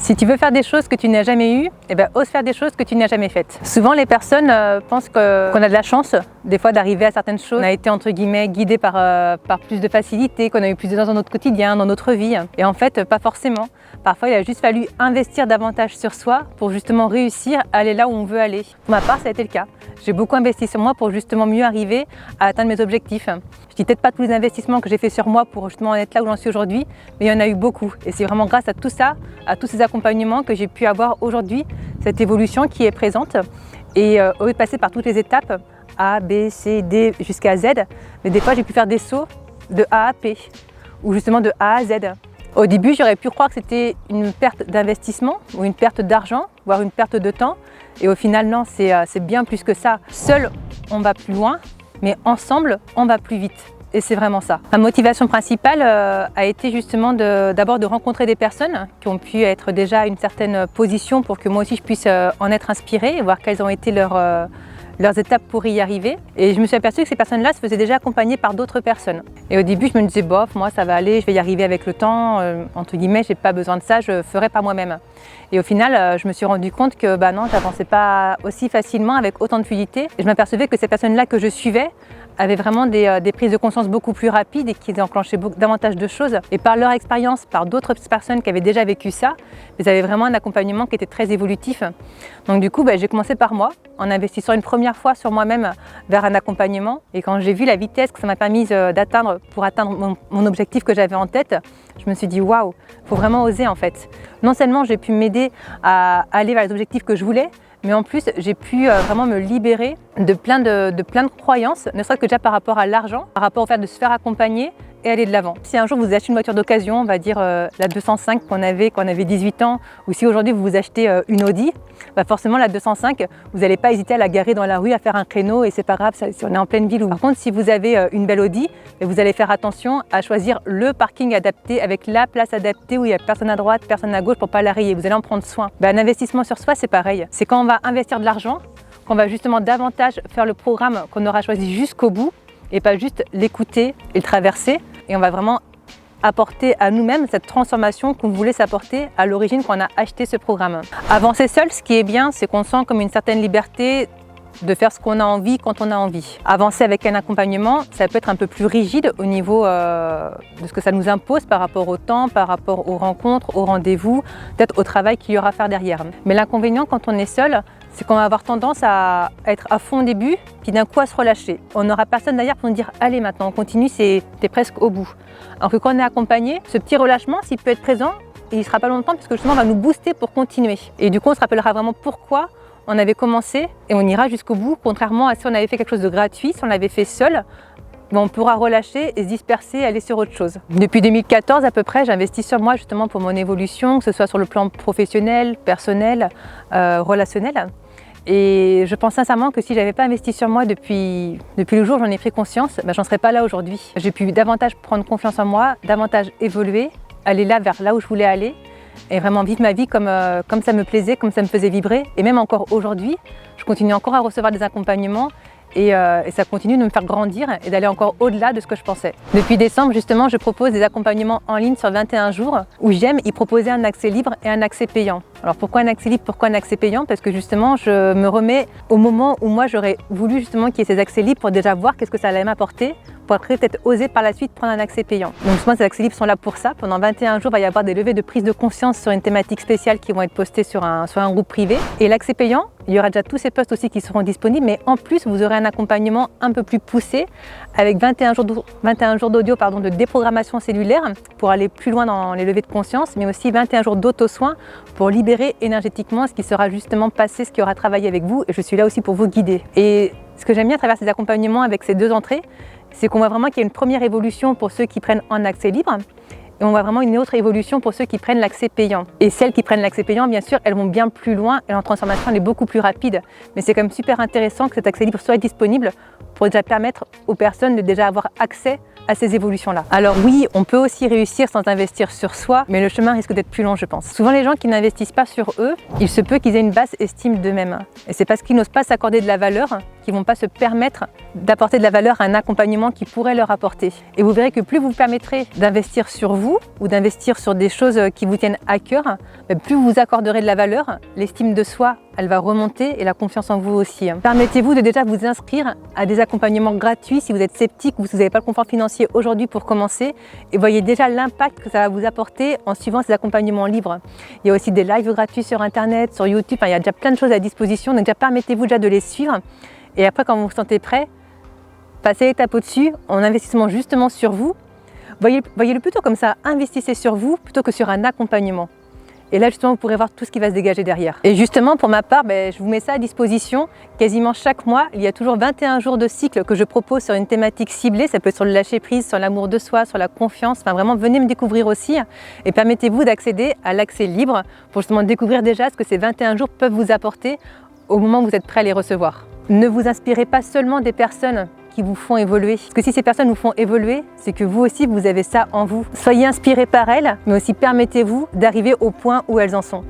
Si tu veux faire des choses que tu n'as jamais eues, ose faire des choses que tu n'as jamais faites. Souvent, les personnes pensent qu'on a de la chance, des fois, d'arriver à certaines choses. On a été, entre guillemets, guidé par plus de facilité, qu'on a eu plus de temps dans notre quotidien, dans notre vie. Et en fait, pas forcément. Parfois, il a juste fallu investir davantage sur soi pour justement réussir à aller là où on veut aller. Pour ma part, ça a été le cas. J'ai beaucoup investi sur moi pour justement mieux arriver à atteindre mes objectifs. Je dis peut-être pas tous les investissements que j'ai fait sur moi pour justement en être là où j'en suis aujourd'hui, mais il y en a eu beaucoup. Et c'est vraiment grâce à tout ça, à tous ces accompagnements que j'ai pu avoir aujourd'hui, cette évolution qui est présente. Et au lieu de passer par toutes les étapes, A, B, C, D jusqu'à Z, mais des fois j'ai pu faire des sauts de A à P, ou justement de A à Z. Au début, j'aurais pu croire que c'était une perte d'investissement ou une perte d'argent, voire une perte de temps. Et au final, non, c'est bien plus que ça. Seul, on va plus loin, mais ensemble, on va plus vite. Et c'est vraiment ça. Ma motivation principale a été justement d'abord de rencontrer des personnes qui ont pu être déjà à une certaine position pour que moi aussi je puisse en être inspirée et voir quelles ont été leurs étapes pour y arriver. Et je me suis aperçue que ces personnes-là se faisaient déjà accompagner par d'autres personnes. Et au début, je me disais, bof, moi ça va aller, je vais y arriver avec le temps, entre guillemets, j'ai pas besoin de ça, je ferai par moi-même. Et au final, je me suis rendu compte que non, j'avançais pas aussi facilement avec autant de fluidité. Et je m'apercevais que ces personnes-là que je suivais avaient vraiment des prises de conscience beaucoup plus rapides et qui enclenchaient davantage de choses. Et par leur expérience, par d'autres personnes qui avaient déjà vécu ça, ils avaient vraiment un accompagnement qui était très évolutif. Donc du coup, j'ai commencé par moi, en investissant une première fois sur moi-même vers un accompagnement. Et quand j'ai vu la vitesse que ça m'a permis d'atteindre pour atteindre mon objectif que j'avais en tête, je me suis dit waouh, il faut vraiment oser en fait. Non seulement j'ai pu m'aider à aller vers les objectifs que je voulais, mais en plus, j'ai pu vraiment me libérer de plein de croyances, ne serait-ce que déjà par rapport à l'argent, par rapport au fait de se faire accompagner et aller de l'avant. Si un jour vous achetez une voiture d'occasion, on va dire la 205 qu'on avait quand on avait 18 ans, ou si aujourd'hui vous achetez une Audi, forcément la 205, vous n'allez pas hésiter à la garer dans la rue, à faire un créneau et c'est pas grave si on est en pleine ville. Par contre, si vous avez une belle Audi, vous allez faire attention à choisir le parking adapté avec la place adaptée où il n'y a personne à droite, personne à gauche pour pas la rayer. Vous allez en prendre soin. Un investissement sur soi, c'est pareil. C'est quand on va investir de l'argent, qu'on va justement davantage faire le programme qu'on aura choisi jusqu'au bout et pas juste l'écouter et le traverser. Et on va vraiment apporter à nous-mêmes cette transformation qu'on voulait s'apporter à l'origine quand on a acheté ce programme. Avancer seul, ce qui est bien, c'est qu'on sent comme une certaine liberté de faire ce qu'on a envie quand on a envie. Avancer avec un accompagnement, ça peut être un peu plus rigide au niveau de ce que ça nous impose par rapport au temps, par rapport aux rencontres, aux rendez-vous, peut-être au travail qu'il y aura à faire derrière. Mais l'inconvénient quand on est seul, c'est qu'on va avoir tendance à être à fond au début, puis d'un coup à se relâcher. On n'aura personne derrière pour nous dire « Allez maintenant, on continue, t'es presque au bout ». Alors que quand on est accompagné, ce petit relâchement, s'il peut être présent, il ne sera pas longtemps parce que justement, on va nous booster pour continuer. Et du coup, on se rappellera vraiment pourquoi on avait commencé et on ira jusqu'au bout, contrairement à si on avait fait quelque chose de gratuit, si on l'avait fait seul, on pourra relâcher et se disperser et aller sur autre chose. Depuis 2014 à peu près, j'investis sur moi justement pour mon évolution, que ce soit sur le plan professionnel, personnel, relationnel. Et je pense sincèrement que si je n'avais pas investi sur moi depuis le jour où j'en ai pris conscience, j'en serais pas là aujourd'hui. J'ai pu davantage prendre confiance en moi, davantage évoluer, aller vers là où je voulais aller et vraiment vivre ma vie comme ça me plaisait, comme ça me faisait vibrer. Et même encore aujourd'hui, je continue encore à recevoir des accompagnements et ça continue de me faire grandir et d'aller encore au-delà de ce que je pensais. Depuis décembre, justement, je propose des accompagnements en ligne sur 21 jours où j'aime y proposer un accès libre et un accès payant. Alors pourquoi un accès libre, pourquoi un accès payant? Parce que justement, je me remets au moment où moi j'aurais voulu justement qu'il y ait ces accès libres pour déjà voir qu'est-ce que ça allait m'apporter, pour après peut-être oser par la suite prendre un accès payant. Donc souvent ces accès libres sont là pour ça. Pendant 21 jours, il va y avoir des levées de prise de conscience sur une thématique spéciale qui vont être postées sur un groupe privé. Et l'accès payant, il y aura déjà tous ces posts aussi qui seront disponibles, mais en plus vous aurez un accompagnement un peu plus poussé avec 21 jours d'audio de déprogrammation cellulaire pour aller plus loin dans les levées de conscience, mais aussi 21 jours d'auto-soin pour libérer énergétiquement ce qui sera justement passé, ce qui aura travaillé avec vous. Et je suis là aussi pour vous guider. Et ce que j'aime bien à travers ces accompagnements avec ces deux entrées, c'est qu'on voit vraiment qu'il y a une première évolution pour ceux qui prennent en accès libre. Et on voit vraiment une autre évolution pour ceux qui prennent l'accès payant. Et celles qui prennent l'accès payant, bien sûr, elles vont bien plus loin et leur transformation elle est beaucoup plus rapide. Mais c'est quand même super intéressant que cet accès libre soit disponible pour déjà permettre aux personnes de déjà avoir accès à ces évolutions-là. Alors oui, on peut aussi réussir sans investir sur soi, mais le chemin risque d'être plus long, je pense. Souvent, les gens qui n'investissent pas sur eux, il se peut qu'ils aient une basse estime d'eux-mêmes. Et c'est parce qu'ils n'osent pas s'accorder de la valeur qui ne vont pas se permettre d'apporter de la valeur à un accompagnement qui pourrait leur apporter. Et vous verrez que plus vous vous permettrez d'investir sur vous ou d'investir sur des choses qui vous tiennent à cœur, plus vous vous accorderez de la valeur, l'estime de soi, elle va remonter et la confiance en vous aussi. Permettez-vous de déjà vous inscrire à des accompagnements gratuits si vous êtes sceptique ou si vous n'avez pas le confort financier aujourd'hui pour commencer, et voyez déjà l'impact que ça va vous apporter en suivant ces accompagnements libres. Il y a aussi des lives gratuits sur Internet, sur YouTube, il y a déjà plein de choses à disposition, donc déjà permettez-vous déjà de les suivre. Et après, quand vous vous sentez prêt, passez l'étape au-dessus en investissement justement sur vous. Voyez-le plutôt comme ça, investissez sur vous plutôt que sur un accompagnement. Et là, justement, vous pourrez voir tout ce qui va se dégager derrière. Et justement, pour ma part, je vous mets ça à disposition. Quasiment chaque mois, il y a toujours 21 jours de cycle que je propose sur une thématique ciblée. Ça peut être sur le lâcher-prise, sur l'amour de soi, sur la confiance. Enfin, vraiment, venez me découvrir aussi. Et permettez-vous d'accéder à l'accès libre pour justement découvrir déjà ce que ces 21 jours peuvent vous apporter au moment où vous êtes prêt à les recevoir. Ne vous inspirez pas seulement des personnes qui vous font évoluer. Parce que si ces personnes vous font évoluer, c'est que vous aussi, vous avez ça en vous. Soyez inspirés par elles, mais aussi permettez-vous d'arriver au point où elles en sont.